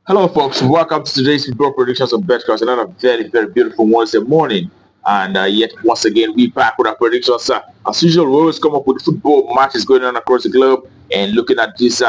Hello, folks. Welcome to today's football predictions of Betcast. Another very beautiful Wednesday morning. And yet, once again, we back with our predictions. As usual, we always come up with football matches going on across the globe and looking at this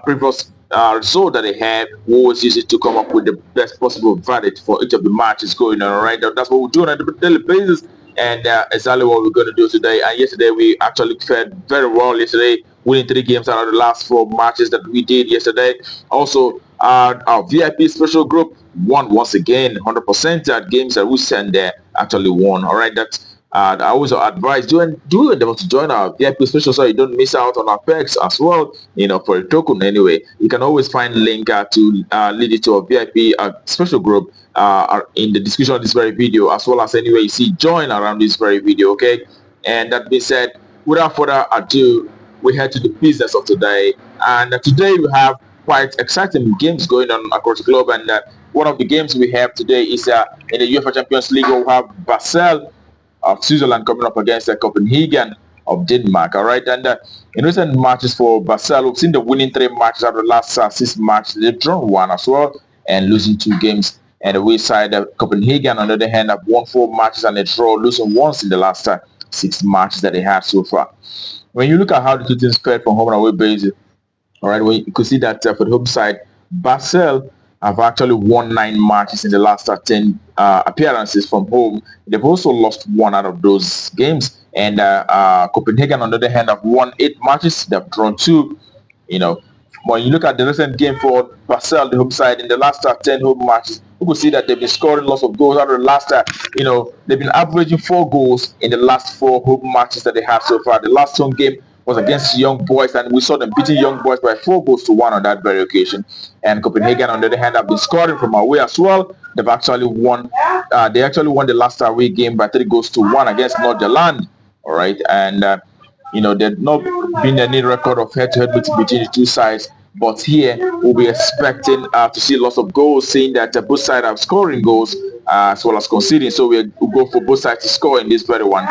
previous result that they had. We always use it to come up with the best possible verdict for each of the matches going on. All right, that's what we're doing on a daily basis. And exactly what we're going to do today. And yesterday, we actually fared very well yesterday, winning 3 games out of the last 4 matches that we did yesterday. Also, our VIP special group won once again, 100% at games that we sent there actually won. All right, that's I always advise do endeavor to join our VIP special so you don't miss out on our perks as well. For a token anyway, you can always find a link to lead you to a VIP special group in the description of this very video, as well as anywhere you see join around this very video. Okay, and that being said, without further ado, we head to the business of today. And today we have quite exciting games going on across the globe. And one of the games we have today is in the UEFA Champions League. We'll have Basel of Switzerland coming up against Copenhagen of Denmark. All right, and in recent matches for Basel, we've seen the winning 3 matches out of the last 6 matches. They've drawn 1 as well and losing 2 games. And the way side, Copenhagen, on the other hand, have won 4 matches and they draw, losing once in the last 6 matches that they had so far. When you look at how the two teams fared from home and away basis, all right, well, you could see that for the home side, Basel have actually won 9 matches in the last 10 appearances from home. They've also lost 1 out of those games. And Copenhagen, on the other hand, have won 8 matches. They've drawn 2. When you look at the recent game for Basel, the home side, in the last 10 home matches, you could see that they've been scoring lots of goals out of the last, they've been averaging 4 goals in the last 4 home matches that they have so far. The last home game was against Young Boys, and we saw them beating Young Boys by 4 goals to 1 on that very occasion. And Copenhagen, on the other hand, have been scoring from away as well. They've actually won. They actually won the last away game by 3 goals to 1 against Nordirland. All right, and there's not been any record of head-to-head between the two sides. But here we'll be expecting to see lots of goals, seeing that both sides are scoring goals as well as conceding. So we'll go for both sides to score in this very one.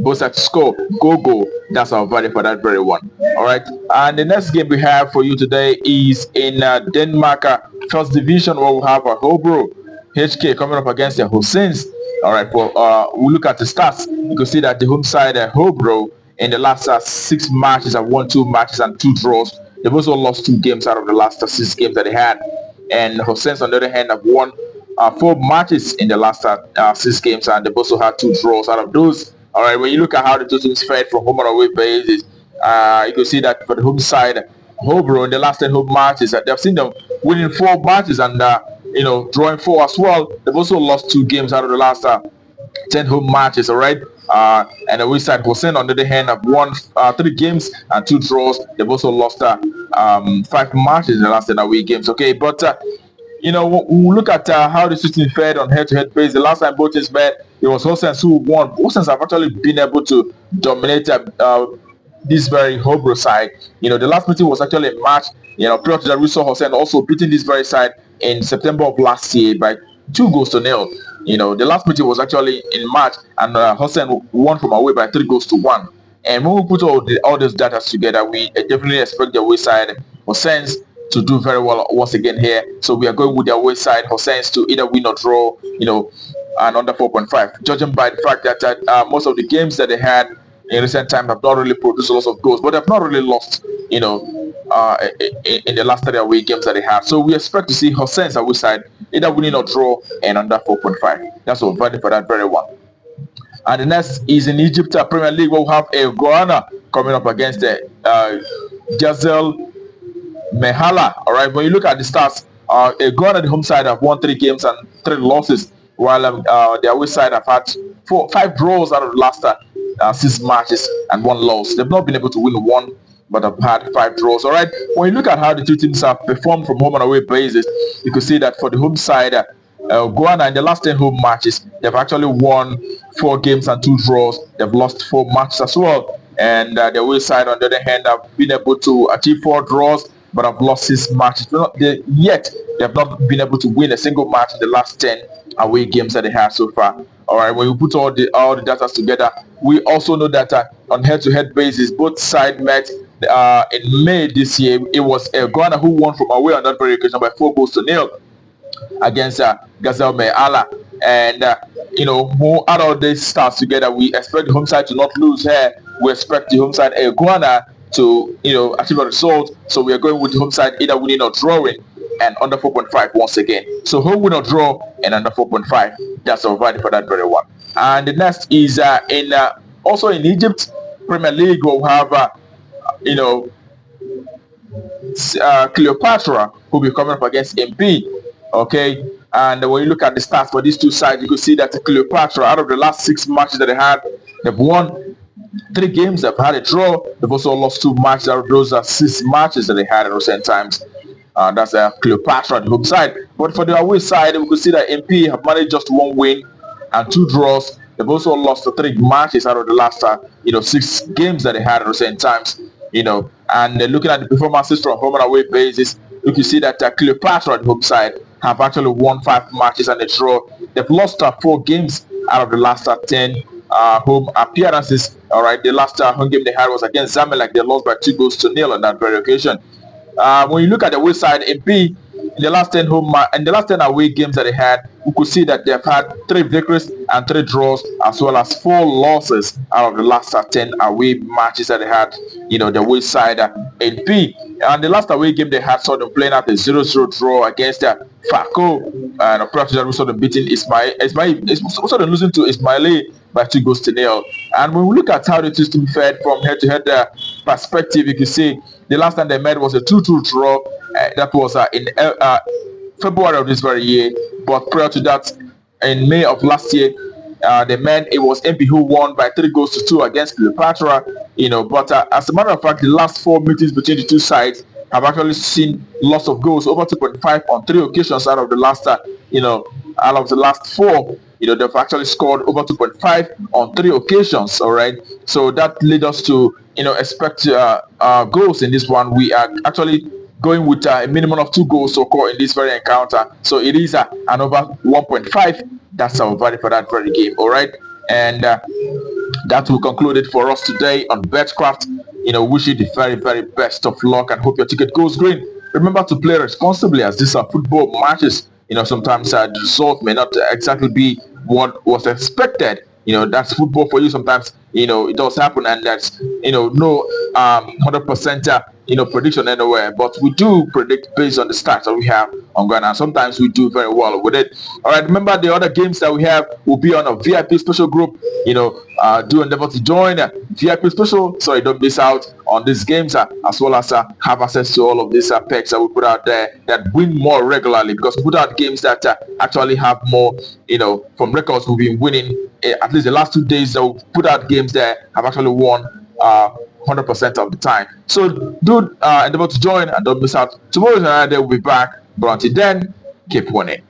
Both sides to score, go. That's our value for that very one. All right. And the next game we have for you today is in Denmark, first division, where we'll have a Hobro HK coming up against the Horsens. All right. We'll look at the stats. You can see that the home side, Hobro, in the last 6 matches have won 2 matches and 2 draws. They've also lost 2 games out of the last 6 games that they had. And Horsens, on the other hand, have won 4 matches in the last 6 games, and they've also had 2 draws out of those. All right, when you look at how the two teams fared from home and away basis, you can see that for the home side, Hobro, in the last 10 home matches, they've seen them winning 4 matches and drawing 4 as well. They've also lost 2 games out of the last 10 home matches. All right. And the away side, Horsens, on the other hand, have won 3 games and 2 draws. They've also lost 5 matches in the last 10 away games. Okay, but we'll look at how the two teams fared on head-to-head basis. The last time both teams met, it was Horsens who won. Horsens have actually been able to dominate this very Hobro side. The last meeting was actually a match. Prior to that, we saw Horsens also beating this very side in September of last year by 2 goals to 0. The last meeting was actually in March, and Horsens won from away by 3 goals to 1. And when we put all those data together, we definitely expect the away side, Horsens, to do very well once again here. So we are going with the away side, Horsens, to either win or draw, and under 4.5. Judging by the fact that most of the games that they had in recent time have not really produced lots of goals, but they've not really lost, in the last 3 away games that they have. So we expect to see Horsens away side either winning or draw and under 4.5. That's our value for that very one. And the next is in Egypt Premier League. We'll have a Gounah coming up against the Ghazl Mahalla. All right. When you look at the stats, Gounah, the home side, have won 3 games and 3 losses, while the away side have had 5 draws out of the last 6 matches and 1 loss. They've not been able to win 1, but have had 5 draws. All right. When you look at how the two teams have performed from home and away basis, you can see that for the home side, Gounah, in the last 10 home matches, they've actually won 4 games and 2 draws. They've lost 4 matches as well. And the away side, on the other hand, have been able to achieve 4 draws, but have lost 6 matches. Yet they have not been able to win a single match in the last 10 away games that they have so far. All right, when you put all the data together, we also know that on head-to-head basis, both sides met in May this year, it was Gounah who won from away on that very occasion by 4 goals to 0 against Ghazl Mahalla. And who add all these stars together, we expect the home side to not lose here. We expect the home side Gounah to achieve a result. So we are going with the home side either winning or drawing, and under 4.5 once again. So home win or draw and under 4.5. That's our value for that very one. And the next is in also in Egypt Premier League. We'll have you know Cleopatra who will be coming up against MP. Okay, and when you look at the stats for these two sides, you can see that Cleopatra, out of the last 6 matches that they had, they've won 3 games, they've had a draw, they've also lost 2 matches out of those 6 matches that they had at recent times. That's Cleopatra on the home side. But for the away side, we could see that MP have managed just 1 win and 2 draws. They've also lost 3 matches out of the last 6 games that they had at recent times. And looking at the performances from home and away basis, you can see that Cleopatra on the home side have actually won 5 matches and a draw. They've lost 4 games out of the last 10 home appearances. All right, the last home game they had was against Zamalek. They lost by 2 goals to 0 on that very occasion. When you look at the away side, MP in the last 10 home and the last 10 away games that they had, we could see that they've had 3 victories and 3 draws, as well as 4 losses out of the last 10 away matches that they had. The away side MP, and the last away game they had saw them playing out a 0-0 draw against Faco, and prior to that we saw them beating Ismail, also them losing to Ismaili by 2 goals to 0. And when we look at how the two teams fared from head-to-head perspective, you can see the last time they met was a 2-2 draw. That was in February of this very year. But prior to that, in May of last year, they met. It was MP who won by 3 goals to 2 against Cleopatra. But as a matter of fact, the last 4 meetings between the two sides have actually seen lots of goals, over 2.5 on 3 occasions out of the last, out of the last 4. They've actually scored over 2.5 on 3 occasions. All right, so that led us to expect goals in this one. We are actually going with a minimum of 2 goals to occur in this very encounter. So it is an over 1.5. That's our value for that very game. All right, and that will conclude it for us today on Betcraft. Wish you the very, very best of luck and hope your ticket goes green. Remember to play responsibly, as these are football matches. Sometimes the result may not exactly be what was expected. That's football for you. Sometimes it does happen, and that's no 100% prediction anywhere, but we do predict based on the stats that we have on Ghana. Sometimes we do very well with it. All right, remember the other games that we have will be on a VIP special group. Do endeavor to join VIP special, so you don't miss out on these games, as well as have access to all of these packs that we put out there that win more regularly, because we put out games that actually have more. From records we've been winning at least the last 2 days that we put out games that have actually won 100% of the time. So do endeavor to join and don't miss out. Tomorrow we'll be back, but until then, keep winning.